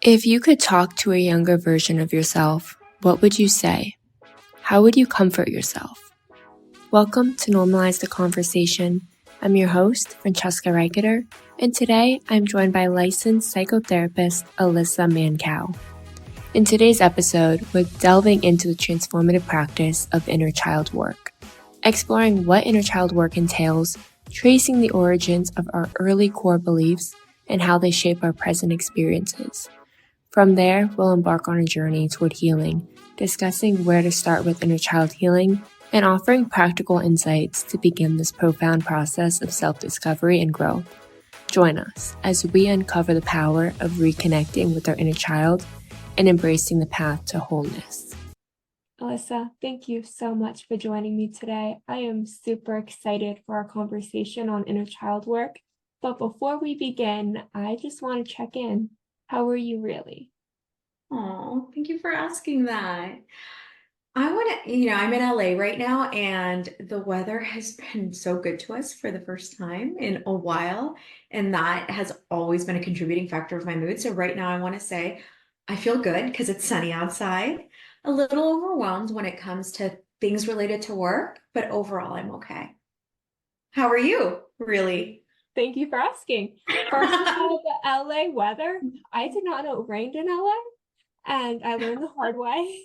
If you could talk to a younger version of yourself, what would you say? How would you comfort yourself? Welcome to Normalize the Conversation. I'm your host, Francesca Reicheter, and today I'm joined by licensed psychotherapist Alyssa Mancao. In today's episode, we're delving into the transformative practice of inner child work, exploring what inner child work entails, tracing the origins of our early core beliefs, and how they shape our present experiences. From there, we'll embark on a journey toward healing, discussing where to start with inner child healing, and offering practical insights to begin this profound process of self-discovery and growth. Join us as we uncover the power of reconnecting with our inner child and embracing the path to wholeness. Alyssa, thank you so much for joining me today. I am super excited for our conversation on inner child work. But before we begin, I just want to check in. How are you really? Oh, thank you for asking that. I'm in LA right now, and the weather has been so good to us for the first time in a while. And that has always been a contributing factor of my mood. So right now I want to say I feel good because it's sunny outside, a little overwhelmed when it comes to things related to work, but overall I'm okay. How are you, really? Thank you for asking. First of all, the LA weather, I did not know it rained in LA, and I learned the hard way.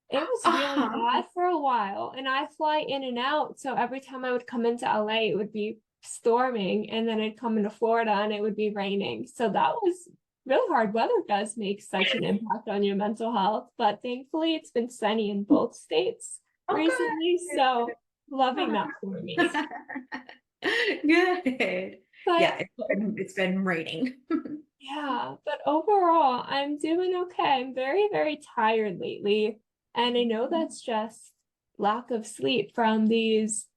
It was really Uh-huh. bad for a while, and I fly in and out, so every time I would come into LA, it would be storming, and then I'd come into Florida and it would be raining. So that was really hard. Weather does make such an impact on your mental health, but thankfully it's been sunny in both states Oh, recently, good. so loving that for me. Good. But Yeah, it's been raining. yeah, but overall, I'm doing okay. I'm very, very tired lately. And I know that's just lack of sleep from these.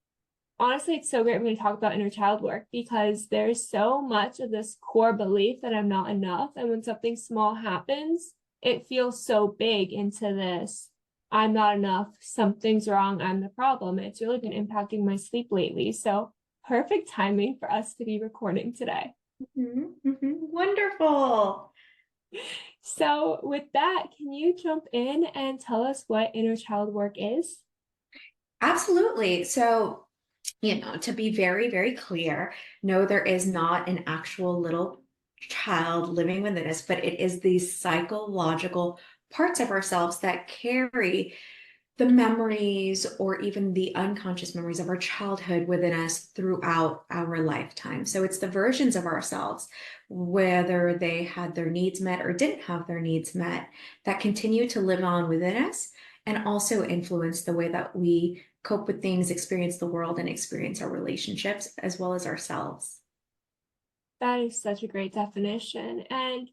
Honestly, it's so great when we talk about inner child work because there's so much of this core belief that I'm not enough. And when something small happens, it feels so big into this I'm not enough, something's wrong, I'm the problem. And it's really been impacting my sleep lately. So, perfect timing for us to be recording today. Wonderful. So, with that, can you jump in and tell us what inner child work is? Absolutely. So, to be very, very clear, no, there is not an actual little child living within us, but it is these psychological parts of ourselves that carry the memories or even the unconscious memories of our childhood within us throughout our lifetime. So it's the versions of ourselves, whether they had their needs met or didn't have their needs met, that continue to live on within us and also influence the way that we cope with things, experience the world, and experience our relationships as well as ourselves. That is such a great definition. And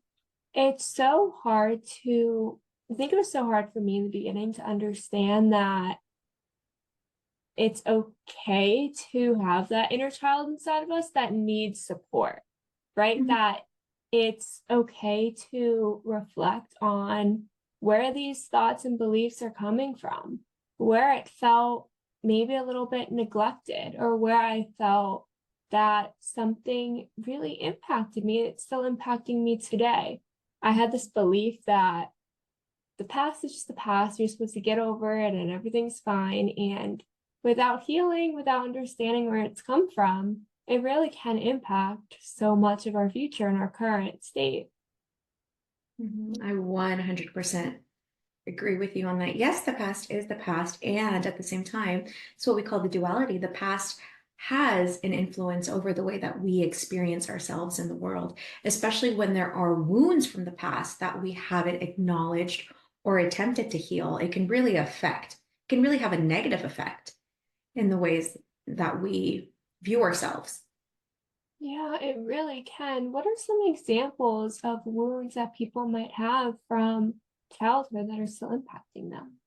it's so hard to, I think it was so hard for me in the beginning to understand that it's okay to have that inner child inside of us that needs support, right? Mhm. That it's okay to reflect on where these thoughts and beliefs are coming from, where it felt maybe a little bit neglected, or where I felt that something really impacted me. It's still impacting me today. I had this belief that the past is just the past. You're supposed to get over it and everything's fine. And without healing, without understanding where it's come from, it really can impact so much of our future and our current state. I 100% agree with you on that. Yes, the past is the past. And at the same time, it's what we call the duality. The past has an influence over the way that we experience ourselves in the world, especially when there are wounds from the past that we haven't acknowledged or attempted to heal. Can really have a negative effect in the ways that we view ourselves. Yeah, it really can. What are some examples of wounds that people might have from childhood that are still impacting them?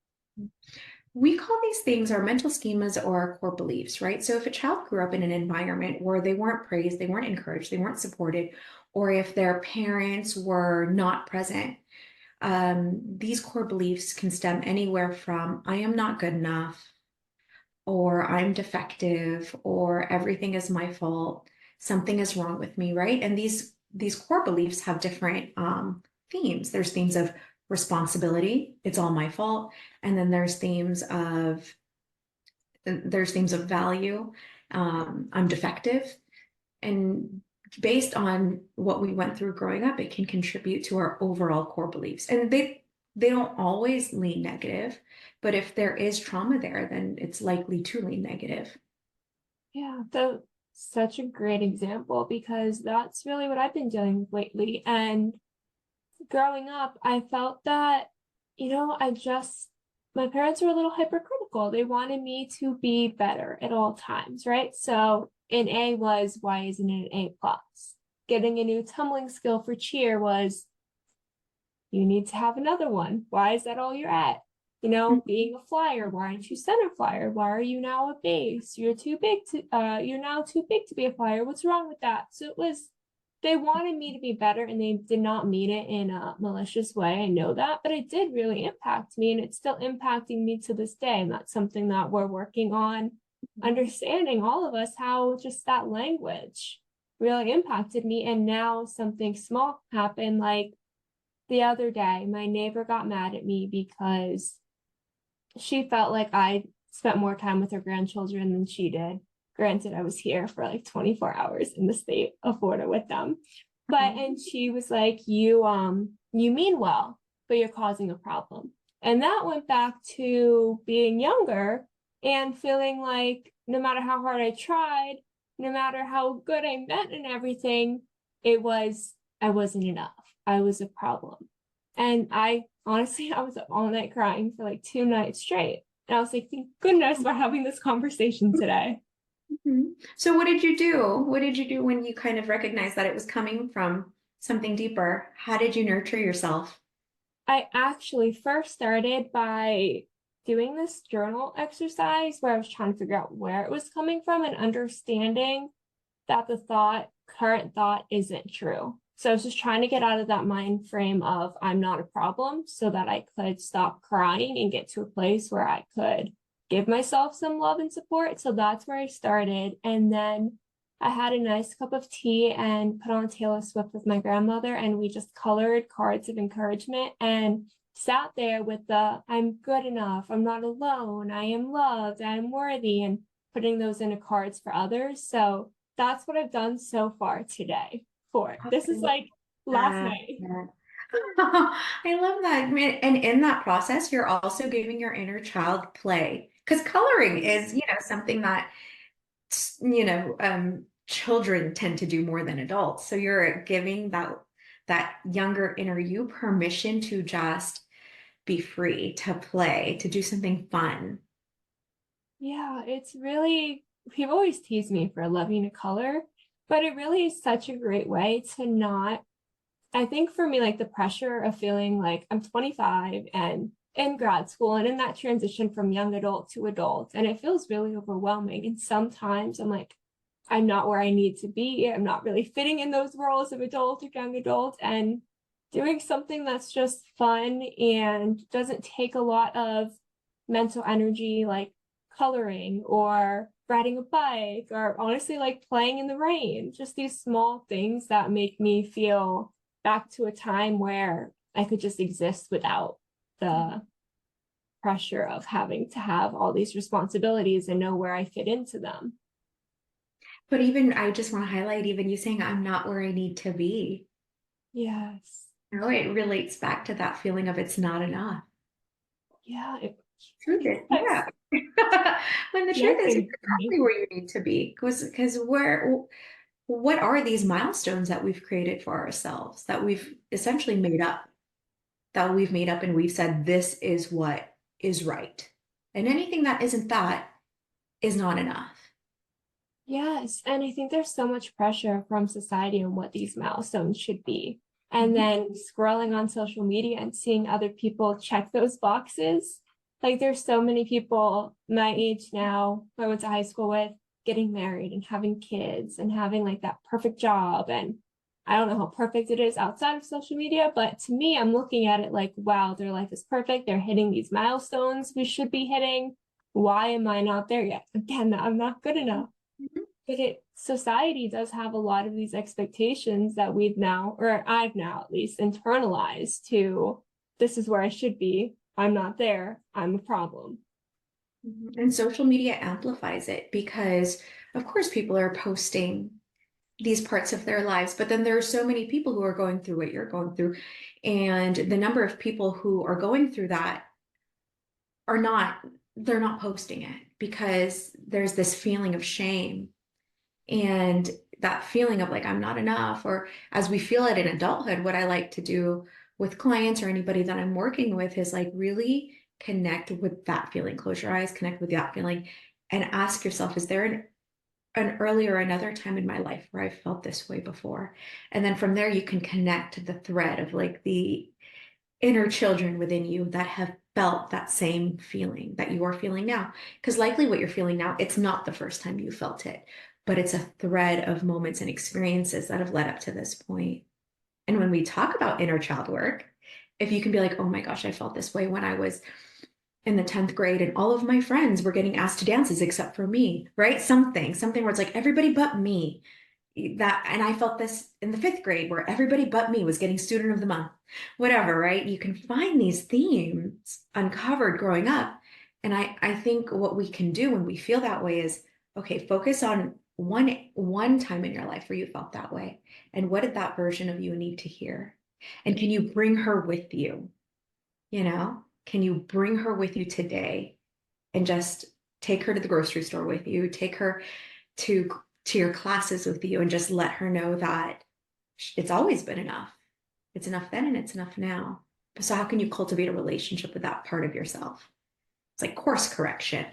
We call these things our mental schemas or our core beliefs, right? So if a child grew up in an environment where they weren't praised, they weren't encouraged, they weren't supported, or if their parents were not present, these core beliefs can stem anywhere from I am not good enough, or I'm defective, or everything is my fault, something is wrong with me, right? And these core beliefs have different themes. There's themes of responsibility, it's all my fault. And then there's themes of value, I'm defective. And based on what we went through growing up, it can contribute to our overall core beliefs. And they don't always lean negative, but if there is trauma there, then it's likely to lean negative. Yeah, that's such a great example, because that's really what I've been dealing with lately. And growing up, I felt that, my parents were a little hypercritical. They wanted me to be better at all times, right? So an A was, why isn't it an A plus? Getting a new tumbling skill for cheer was, you need to have another one. Why is that all you're at? Being a flyer, why aren't you center flyer? Why are you now a base? You're now too big to be a flyer. What's wrong with that? So they wanted me to be better, and they did not mean it in a malicious way. I know that, but it did really impact me, and it's still impacting me to this day. And that's something that we're working on, understanding, all of us, how just that language really impacted me. And now something small happened, like the other day, my neighbor got mad at me because she felt like I spent more time with her grandchildren than she did. Granted, I was here for like 24 hours in the state of Florida with them. And she was like, you mean well, but you're causing a problem. And that went back to being younger and feeling like no matter how hard I tried, no matter how good I meant and everything, I wasn't enough. I was a problem. And I was up all night crying for like 2 nights straight. And I was like, thank goodness we're having this conversation today. So what did you do? What did you do when you kind of recognized that it was coming from something deeper? How did you nurture yourself? I actually first started by doing this journal exercise where I was trying to figure out where it was coming from and understanding that the current thought isn't true. So I was just trying to get out of that mind frame of I'm not a problem, so that I could stop crying and get to a place where I could give myself some love and support. So that's where I started. And then I had a nice cup of tea and put on Taylor Swift with my grandmother, and we just colored cards of encouragement and sat there with I'm good enough, I'm not alone, I am loved, I am worthy, and putting those into cards for others. So that's what I've done so far today. This is like last night. Yeah. I love that. And in that process, you're also giving your inner child play, because coloring is, something that, children tend to do more than adults. So you're giving that younger inner you permission to just be free, to play, to do something fun. Yeah, it's really, people always tease me for loving to color, but it really is such a great way to not, I think for me, like the pressure of feeling like I'm 25 and in grad school and in that transition from young adult to adult, and it feels really overwhelming. And sometimes I'm like, I'm not where I need to be. I'm not really fitting in those roles of adult or young adult, and doing something that's just fun and doesn't take a lot of mental energy, like coloring or riding a bike, or honestly like playing in the rain, just these small things that make me feel back to a time where I could just exist without the pressure of having to have all these responsibilities and know where I fit into them. But even, I just want to highlight, even you saying, I'm not where I need to be. Yes. It relates back to that feeling of it's not enough. Yeah. Truth is, yeah. When the truth is, you're exactly where you need to be. Because what are these milestones that we've created for ourselves, that we've essentially made up, and we've said, this is what is right. And anything that isn't that is not enough. Yes. And I think there's so much pressure from society on what these milestones should be. And then scrolling on social media and seeing other people check those boxes. Like there's so many people my age now, who I went to high school with, getting married and having kids and having like that perfect job. And I don't know how perfect it is outside of social media, but to me, I'm looking at it like, wow, their life is perfect. They're hitting these milestones we should be hitting. Why am I not there yet? Again, I'm not good enough. But society does have a lot of these expectations that we've now, or I've now at least internalized to, this is where I should be. I'm not there. I'm a problem. And social media amplifies it because, of course, people are posting these parts of their lives, but then there are so many people who are going through what you're going through. And the number of people who are going through that are not, they're not posting it because there's this feeling of shame and that feeling of like, I'm not enough. Or as we feel it in adulthood, what I like to do with clients or anybody that I'm working with is like really connect with that feeling. Close your eyes, connect with that feeling, and ask yourself, is there an earlier, another time in my life where I felt this way before? And then from there, you can connect to the thread of like the inner children within you that have felt that same feeling that you are feeling now. Because likely what you're feeling now, it's not the first time you felt it, but it's a thread of moments and experiences that have led up to this point. And when we talk about inner child work, if you can be like, oh my gosh, I felt this way when I was in the 10th grade and all of my friends were getting asked to dances except for me, right? Something where it's like everybody but me. That, and I felt this in the 5th grade where everybody but me was getting student of the month, whatever, right? You can find these themes uncovered growing up. And I think what we can do when we feel that way is, okay, focus on one time in your life where you felt that way. And what did that version of you need to hear? And can you bring her with you? You know, can you bring her with you today and just take her to the grocery store with you, take her to your classes with you, and just let her know that it's always been enough. It's enough then and it's enough now. So how can you cultivate a relationship with that part of yourself? It's like course correction.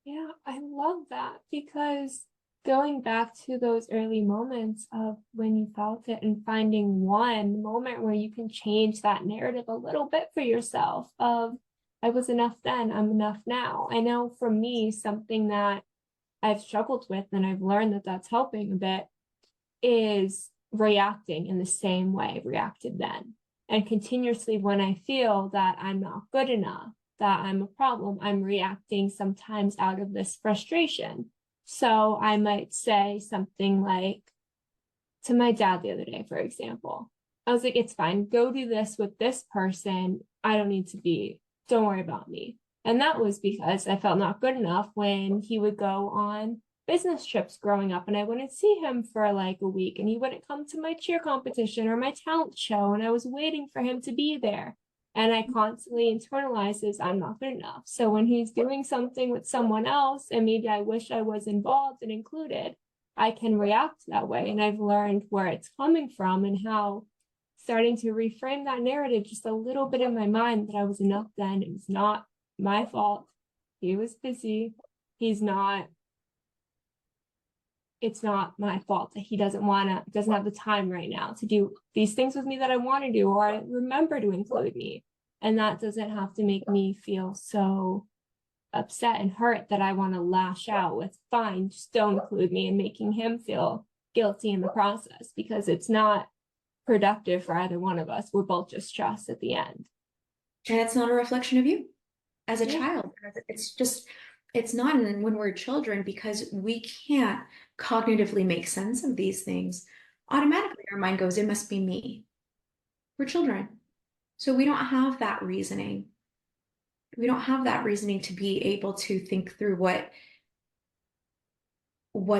Yeah, I love that, because going back to those early moments of when you felt it and finding one moment where you can change that narrative a little bit for yourself of, I was enough then, I'm enough now. I know for me, something that I've struggled with, and I've learned that that's helping a bit, is reacting in the same way I reacted then. And continuously, when I feel that I'm not good enough, that I'm a problem, I'm reacting sometimes out of this frustration. So I might say something like to my dad the other day, for example, I was like, it's fine, go do this with this person. I don't need to be, don't worry about me. And that was because I felt not good enough when he would go on business trips growing up and I wouldn't see him for like a week, and he wouldn't come to my cheer competition or my talent show, and I was waiting for him to be there. And I constantly internalize this, I'm not good enough. So when he's doing something with someone else and maybe I wish I was involved and included, I can react that way. And I've learned where it's coming from and how starting to reframe that narrative just a little bit in my mind that I was enough then. It was not my fault. He was busy. It's not my fault that he doesn't have the time right now to do these things with me that I want to do, or remember to include me. And that doesn't have to make me feel so upset and hurt that I want to lash out with, fine, just don't include me, and making him feel guilty in the process, because it's not productive for either one of us. We're both just stressed at the end. And it's not a reflection of you as a child. It's not when we're children, because we can't cognitively make sense of these things. Automatically, our mind goes, it must be me. We're children. So we don't have that reasoning. We don't have that reasoning to be able to think through what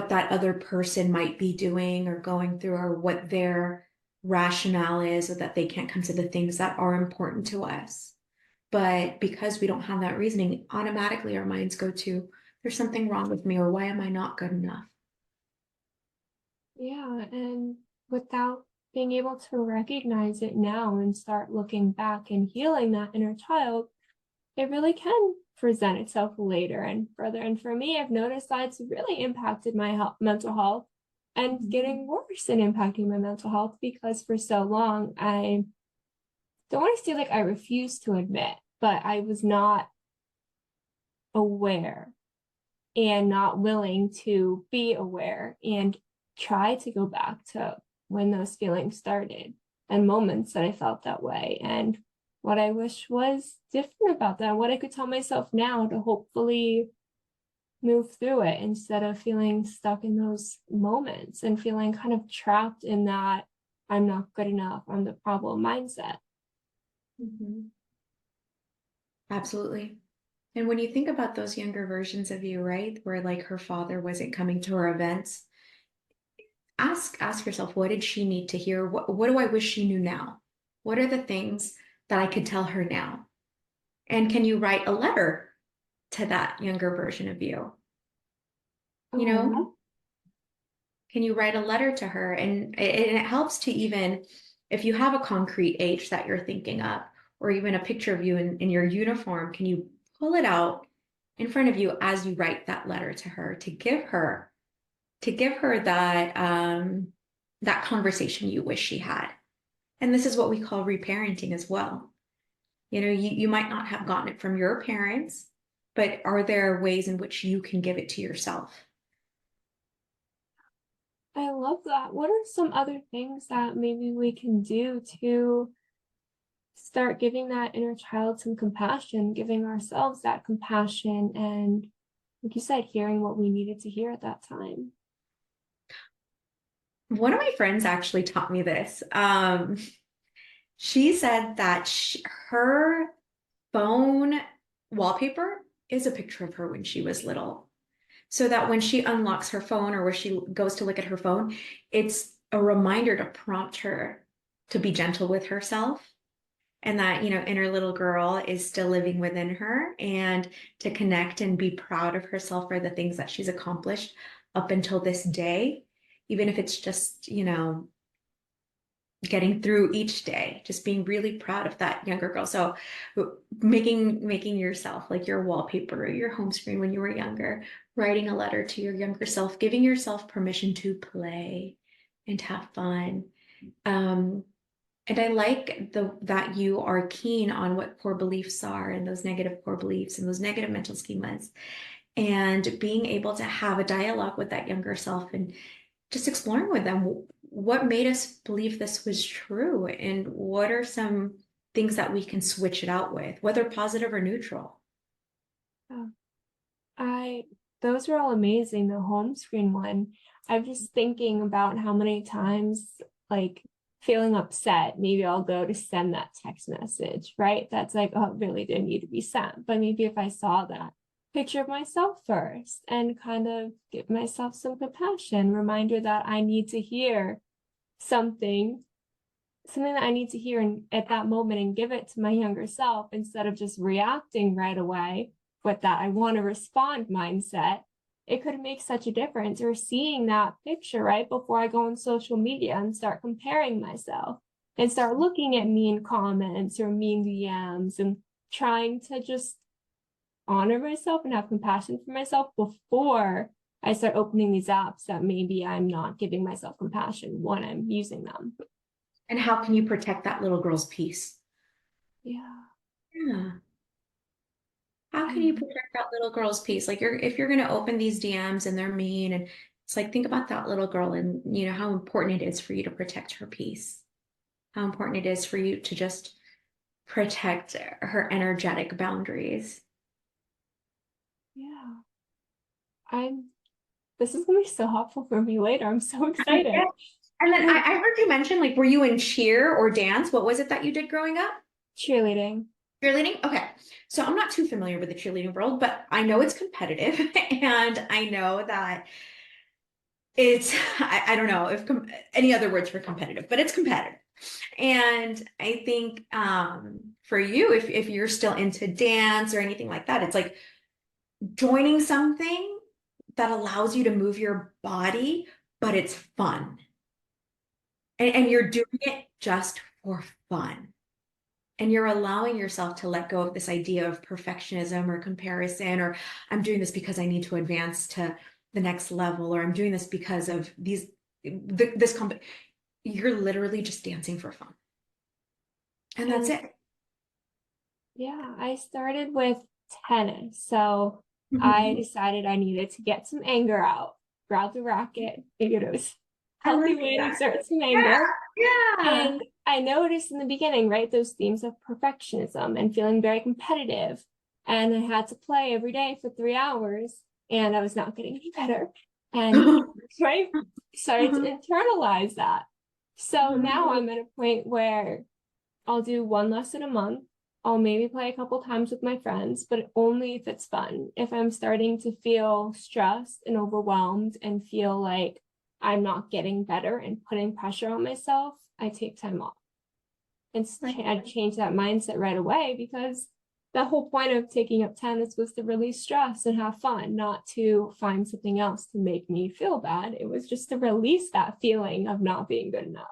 that other person might be doing or going through, or what their rationale is, or that they can't come to the things that are important to us. But because we don't have that reasoning, automatically our minds go to, there's something wrong with me, or why am I not good enough? Yeah, and without being able to recognize it now and start looking back and healing that inner child, it really can present itself later and further. And for me, I've noticed that it's really impacted my mental health, and getting worse in impacting my mental health, because for so long, I don't want to say like I refused to admit, but I was not aware and not willing to be aware and try to go back to when those feelings started and moments that I felt that way, and what I wish was different about that, and what I could tell myself now to hopefully move through it instead of feeling stuck in those moments and feeling kind of trapped in that I'm not good enough, I'm the problem mindset. Mhm. Absolutely. And when you think about those younger versions of you, right, where like her father wasn't coming to her events, ask yourself, what did she need to hear? What do I wish she knew now? What are the things that I could tell her now? And can you write a letter to that younger version of you? You know, Oh, can you write a letter to her? And it helps to, even if you have a concrete age that you're thinking of, or even a picture of you in your uniform, can you pull it out in front of you as you write that letter to her, to give her that that conversation you wish she had? And this is what we call reparenting as well. You know, you might not have gotten it from your parents, but are there ways in which you can give it to yourself? I love that. What are some other things that maybe we can do to start giving that inner child some compassion, giving ourselves that compassion, and like you said, hearing what we needed to hear at that time? One of my friends actually taught me this. She said that her phone wallpaper is a picture of her when she was little. So that when she unlocks her phone or where she goes to look at her phone, it's a reminder to prompt her to be gentle with herself, and that, you know, inner little girl is still living within her, and to connect and be proud of herself for the things that she's accomplished up until this day, even if it's just, you know, getting through each day, just being really proud of that younger girl. So making yourself like your wallpaper or your home screen when you were younger, writing a letter to your younger self, giving yourself permission to play and have fun. And I like that you are keen on what core beliefs are, and those negative core beliefs and those negative mental schemas, and being able to have a dialogue with that younger self and just exploring with them what made us believe this was true, and what are some things that we can switch it out with, whether positive or neutral. Oh, those are all amazing. The home screen one. I'm just thinking about how many times, like, feeling upset, maybe I'll go to send that text message, right? That's like, oh, it really didn't need to be sent. But maybe if I saw that picture of myself first and kind of give myself some compassion, reminder that I need to hear something, something that I need to hear at that moment, and give it to my younger self instead of just reacting right away with that I want to respond mindset. It could make such a difference. Or seeing that picture right before I go on social media and start comparing myself and start looking at mean comments or mean DMs, and trying to just honor myself and have compassion for myself before I start opening these apps that maybe I'm not giving myself compassion when I'm using them. And how can you protect that little girl's peace? Yeah. Yeah. How can you I protect that little girl's peace? Like, if you're going to open these DMs and they're mean, and it's like, think about that little girl, and you know how important it is for you to protect her peace, how important it is for you to just protect her energetic boundaries. Yeah. I'm this is gonna be so helpful for me later. I'm so excited. Yeah. And then I heard you mention, like, were you in cheer or dance? What was it that you did growing up? Cheerleading. Cheerleading? Okay. So I'm not too familiar with the cheerleading world, but I know it's competitive and I know that it's, I don't know if any other words for competitive, but it's competitive. And I think for you, if you're still into dance or anything like that, it's like joining something that allows you to move your body, but it's fun. And you're doing it just for fun. And you're allowing yourself to let go of this idea of perfectionism or comparison, or I'm doing this because I need to advance to the next level, or I'm doing this because of this company. You're literally just dancing for fun. And that's And it. yeah, I started with tennis. So I Mhm. decided I needed to get some anger out, grab the racket, figured it was a I healthy like way to that. exert some Yeah, anger. yeah. And I noticed in the beginning, right, those themes of perfectionism and feeling very competitive. And I had to play every day for 3 hours. and I was not getting any better. And I started to internalize that. So now I'm at a point where I'll do one lesson a month. I'll maybe play a couple times with my friends, but only if it's fun. If I'm starting to feel stressed and overwhelmed and feel like I'm not getting better and putting pressure on myself, I take time off. And I change that mindset right away, because the whole point of taking up tennis was to release stress and have fun, not to find something else to make me feel bad. It was just to release that feeling of not being good enough.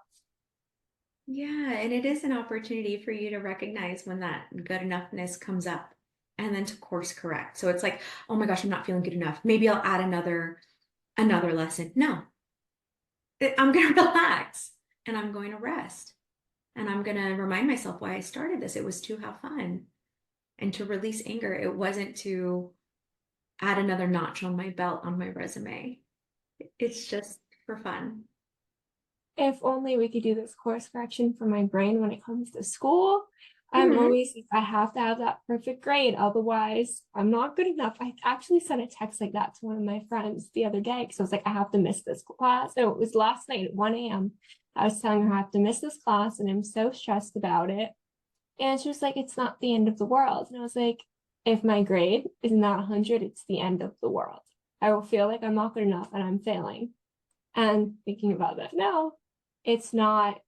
Yeah, and it is an opportunity for you to recognize when that good enoughness comes up and then to course correct. So it's like, oh my gosh, I'm not feeling good enough. Maybe I'll add another lesson. No, I'm going to relax and I'm going to rest. And I'm going to remind myself why I started this. It was to have fun and to release anger. It wasn't to add another notch on my belt on my resume. It's just for fun. If only we could do this course correction for my brain when it comes to school. I'm always, I have to have that perfect grade. Otherwise, I'm not good enough. I actually sent a text like that to one of my friends the other day, because I was like, I have to miss this class. So it was last night at 1 a.m. I was telling her I have to miss this class and I'm so stressed about it. And she was like, it's not the end of the world. And I was like, if my grade is not 100, it's the end of the world. I will feel like I'm not good enough and I'm failing. And thinking about that now, it's not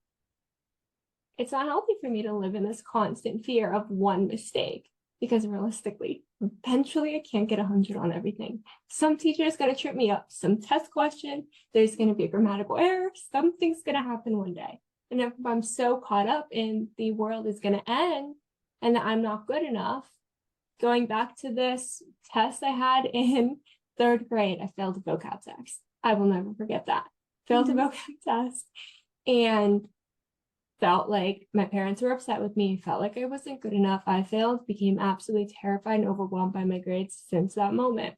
healthy for me to live in this constant fear of one mistake, because realistically, eventually I can't get 100 on everything. Some teacher is going to trip me up, some test question, there's going to be a grammatical error, something's going to happen one day. And if I'm so caught up in the world is going to end and that I'm not good enough, going back to this test I had in 3rd grade, I failed a vocab test. I will never forget that. Failed a vocab test and felt like my parents were upset with me, felt like I wasn't good enough. I failed, became absolutely terrified and overwhelmed by my grades since that moment.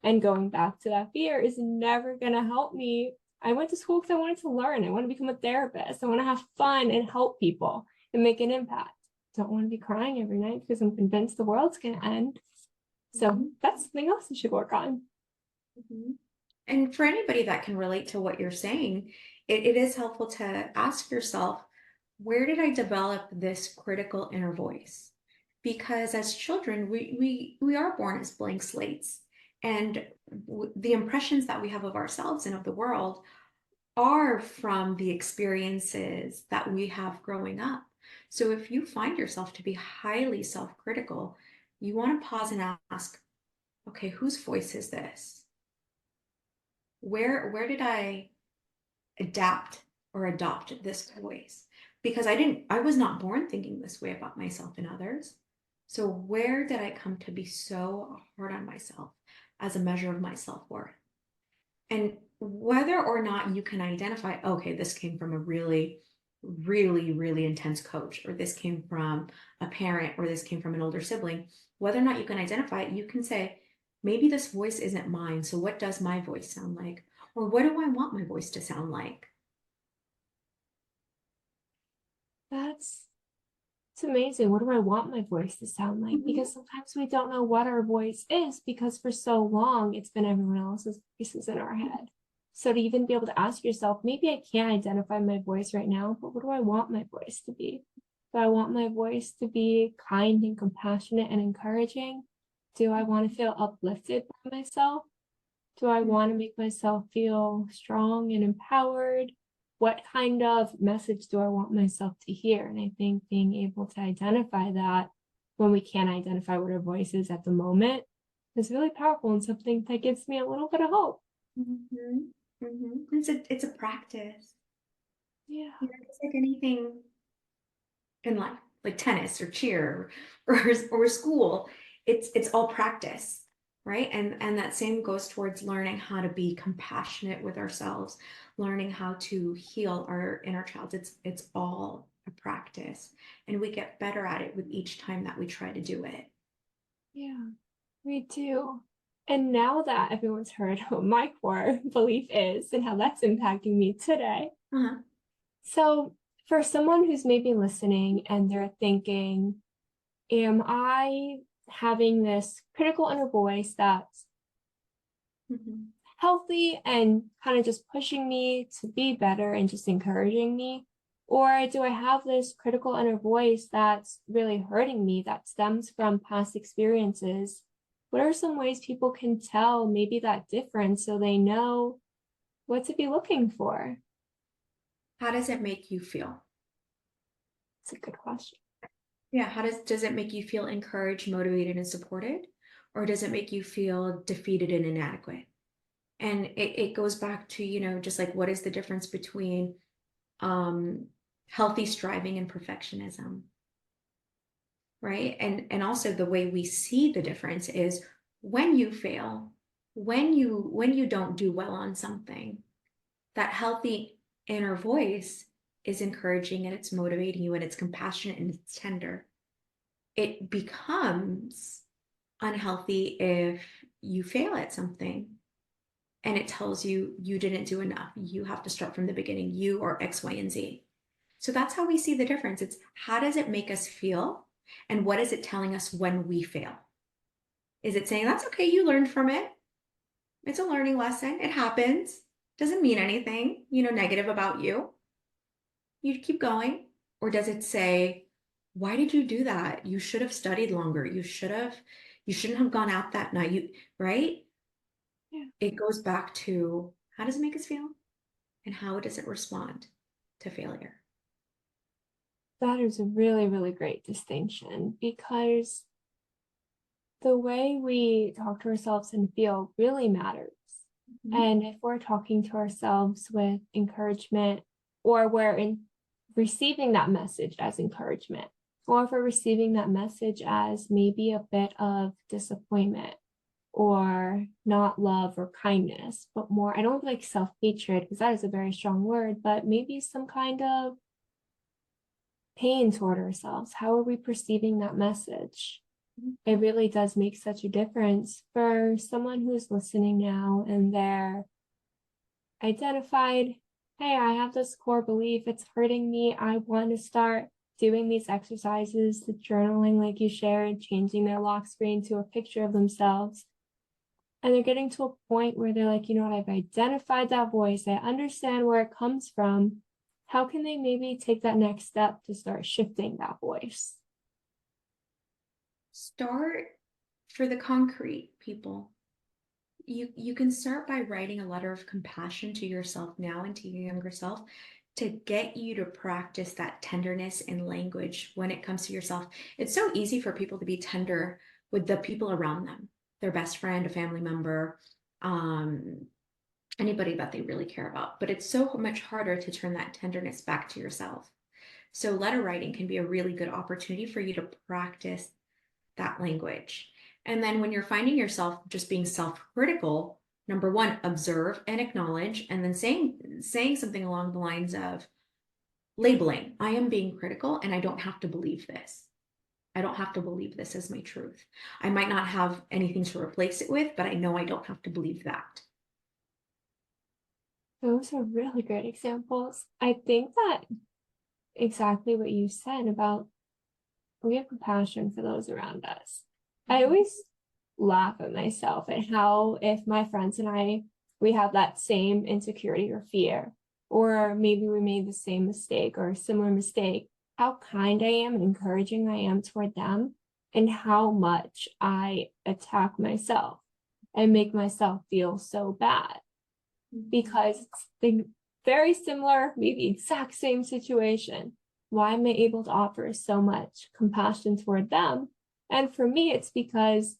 And going back to that fear is never going to help me. I went to school because I wanted to learn. I want to become a therapist. I want to have fun and help people and make an impact. Don't want to be crying every night because I'm convinced the world's going to end. So that's something else I should work on. And for anybody that can relate to what you're saying, it is helpful to ask yourself, where did I develop this critical inner voice? Because as children, we are born as blank slates, and the impressions that we have of ourselves and of the world are from the experiences that we have growing up. So if you find yourself to be highly self-critical, you want to pause and ask, okay, whose voice is this? Where did I adapt or adopt this voice? Because I was not born thinking this way about myself and others. So where did I come to be so hard on myself as a measure of my self-worth? And whether or not you can identify, okay, this came from a really, really, really intense coach, or this came from a parent, or this came from an older sibling, whether or not you can identify it, you can say, maybe this voice isn't mine. So what does my voice sound like? Or what do I want my voice to sound like? It's amazing. What do I want my voice to sound like? Because sometimes we don't know what our voice is, because for so long it's been everyone else's voices in our head. So to even be able to ask yourself, maybe I can't identify my voice right now, but what do I want my voice to be? Do I want my voice to be kind and compassionate and encouraging? Do I want to feel uplifted by myself? Do I want to make myself feel strong and empowered? What kind of message do I want myself to hear? And I think being able to identify that when we can't identify what our voice is at the moment is really powerful, and something that gives me a little bit of hope. It's a practice. Yeah. It's like anything in life, like tennis or cheer or school. It's all practice. Right. And that same goes towards learning how to be compassionate with ourselves, learning how to heal our inner child. It's all a practice, and we get better at it with each time that we try to do it. Yeah, we do. And now that everyone's heard what my core belief is and how that's impacting me today. So for someone who's maybe listening and they're thinking, am I having this critical inner voice that's healthy and kind of just pushing me to be better and just encouraging me? Or do I have this critical inner voice that's really hurting me that stems from past experiences? What are some ways people can tell maybe that difference so they know what to be looking for? How does it make you feel? It's a good question. Yeah, how does it make you feel encouraged, motivated, and supported? Or does it make you feel defeated and inadequate? And it goes back to, just like what is the difference between healthy striving and perfectionism, right? And also the way we see the difference is when you fail, when you don't do well on something, that healthy inner voice is encouraging and it's motivating you and it's compassionate and it's tender. It becomes unhealthy if you fail at something and it tells you you didn't do enough. You have to start from the beginning. You are X, Y, and Z. So that's how we see the difference. It's how does it make us feel? And what is it telling us when we fail? Is it saying, that's okay, you learned from it? It's a learning lesson. It happens. Doesn't mean anything, negative about you. You keep going. Or does it say, why did you do that? You should have studied longer. You shouldn't have gone out that night. Right? Yeah. It goes back to how does it make us feel? And how does it respond to failure? That is a really, really great distinction because the way we talk to ourselves and feel really matters. And if we're talking to ourselves with encouragement, or we're receiving that message as encouragement, or if we're receiving that message as maybe a bit of disappointment or not love or kindness, but more, I don't like self-hatred because that is a very strong word, but maybe some kind of pain toward ourselves. How are we perceiving that message? It really does make such a difference for someone who's listening now and they're identified, hey, I have this core belief, it's hurting me. I want to start doing these exercises, the journaling like you shared, changing their lock screen to a picture of themselves. And they're getting to a point where they're like, you know what, I've identified that voice. I understand where it comes from. How can they maybe take that next step to start shifting that voice? Start for the concrete people. You can start by writing a letter of compassion to yourself now and to your younger self to get you to practice that tenderness in language when it comes to yourself. It's so easy for people to be tender with the people around them, their best friend, a family member, anybody that they really care about. But it's so much harder to turn that tenderness back to yourself. So letter writing can be a really good opportunity for you to practice that language. And then when you're finding yourself just being self-critical, number one, observe and acknowledge, and then saying something along the lines of labeling, I am being critical and I don't have to believe this. I don't have to believe this as my truth. I might not have anything to replace it with, but I know I don't have to believe that. Those are really great examples. I think that exactly what you said about we have compassion for those around us. I always laugh at myself at how if my friends and I, we have that same insecurity or fear, or maybe we made the same mistake or a similar mistake, how kind I am and encouraging I am toward them, and how much I attack myself and make myself feel so bad because it's the very similar, maybe exact same situation. Why am I able to offer so much compassion toward them? And for me, it's because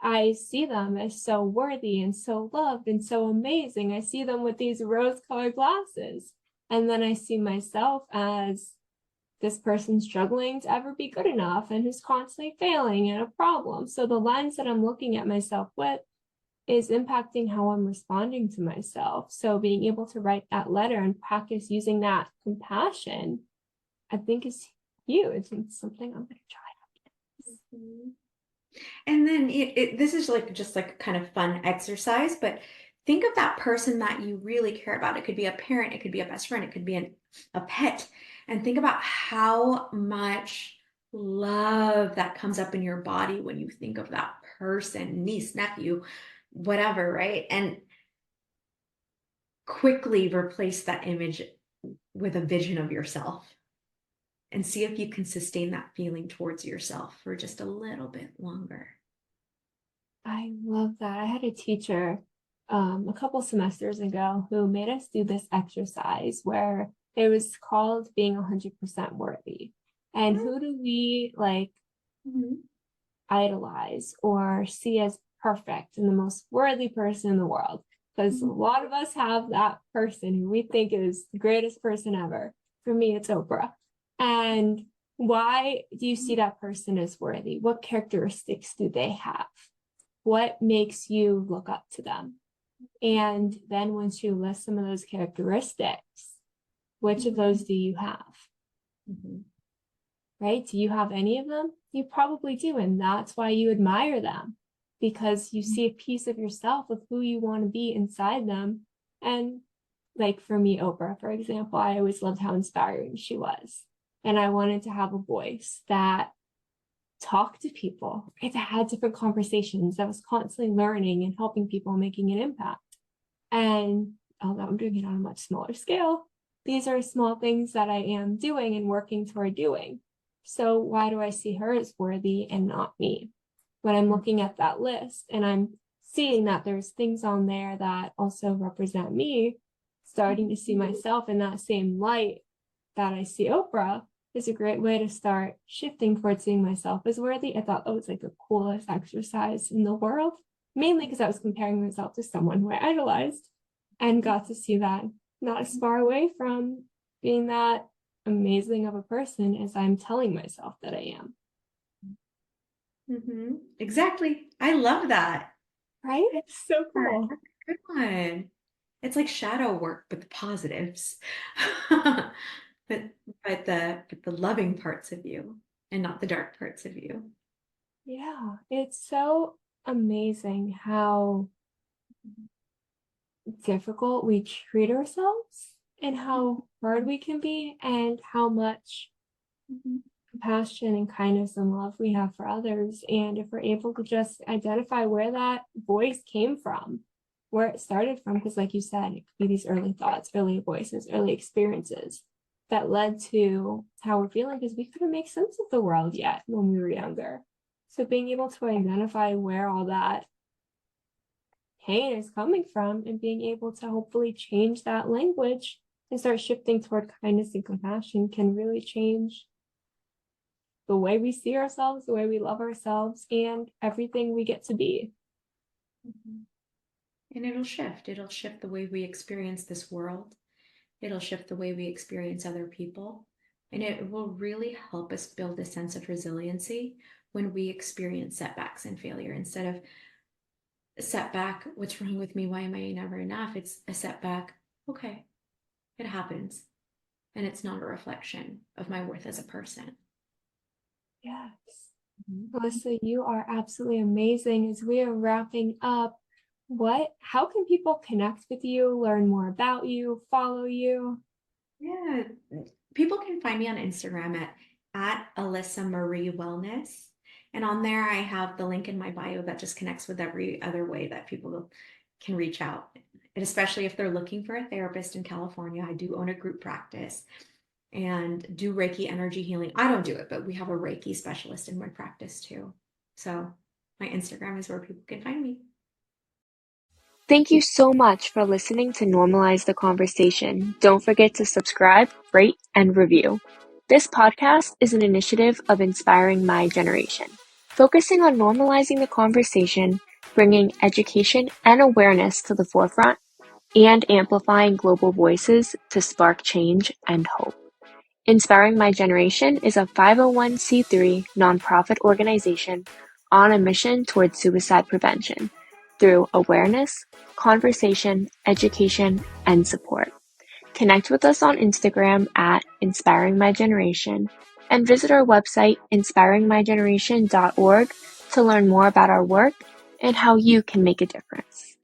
I see them as so worthy and so loved and so amazing. I see them with these rose-colored glasses. And then I see myself as this person struggling to ever be good enough and who's constantly failing and a problem. So the lens that I'm looking at myself with is impacting how I'm responding to myself. So being able to write that letter and practice using that compassion, I think is huge. It's something I'm going to try. And then this is just like kind of fun exercise, but think of that person that you really care about. It could be a parent, it could be a best friend, it could be a pet. And think about how much love that comes up in your body when you think of that person, niece, nephew, whatever, right? And quickly replace that image with a vision of yourself and see if you can sustain that feeling towards yourself for just a little bit longer. I love that. I had a teacher a couple semesters ago who made us do this exercise where it was called being 100% worthy. And who do we like idolize or see as perfect and the most worthy person in the world? Because a lot of us have that person who we think is the greatest person ever. For me, it's Oprah. And why do you see that person as worthy? What characteristics do they have? What makes you look up to them? And then once you list some of those characteristics, which of those do you have? Right? Do you have any of them? You probably do. And that's why you admire them, because you see a piece of yourself of who you want to be inside them. And like for me, Oprah, for example, I always loved how inspiring she was. And I wanted to have a voice that talked to people, right? That had different conversations, that was constantly learning and helping people, making an impact. And although I'm doing it on a much smaller scale, these are small things that I am doing and working toward doing. So why do I see her as worthy and not me? When I'm looking at that list and I'm seeing that there's things on there that also represent me, starting to see myself in that same light that I see Oprah is a great way to start shifting towards seeing myself as worthy. I thought that was like the coolest exercise in the world, mainly because I was comparing myself to someone who I idolized and got to see that not as far away from being that amazing of a person as I'm telling myself that I am. Exactly. I love that. Right? It's so cool. That's a good one. It's like shadow work, but the positives. but the loving parts of you and not the dark parts of you. Yeah, it's so amazing how difficult we treat ourselves and how hard we can be and how much compassion and kindness and love we have for others. And if we're able to just identify where that voice came from, where it started from, because like you said, it could be these early thoughts, early voices, early experiences that led to how we're feeling, because we couldn't make sense of the world yet when we were younger. So being able to identify where all that pain is coming from and being able to hopefully change that language and start shifting toward kindness and compassion can really change the way we see ourselves, the way we love ourselves, and everything we get to be. And it'll shift. It'll shift the way we experience this world. It'll shift the way we experience other people. And it will really help us build a sense of resiliency when we experience setbacks and failure. Instead of a setback, what's wrong with me? Why am I never enough? It's a setback. Okay, it happens. And it's not a reflection of my worth as a person. Yes. Alyssa, you are absolutely amazing. As we are wrapping up, how can people connect with you, learn more about you, follow you? Yeah, people can find me on Instagram at Alyssa Marie Wellness. And on there, I have the link in my bio that just connects with every other way that people can reach out. And especially if they're looking for a therapist in California, I do own a group practice and do Reiki energy healing. I don't do it, but we have a Reiki specialist in my practice too. So my Instagram is where people can find me. Thank you so much for listening to Normalize the Conversation. Don't forget to subscribe, rate, and review. This podcast is an initiative of Inspiring My Generation, focusing on normalizing the conversation, bringing education and awareness to the forefront, and amplifying global voices to spark change and hope. Inspiring My Generation is a 501c3 nonprofit organization on a mission towards suicide prevention through awareness, conversation, education, and support. Connect with us on Instagram at Inspiring My Generation and visit our website inspiringmygeneration.org to learn more about our work and how you can make a difference.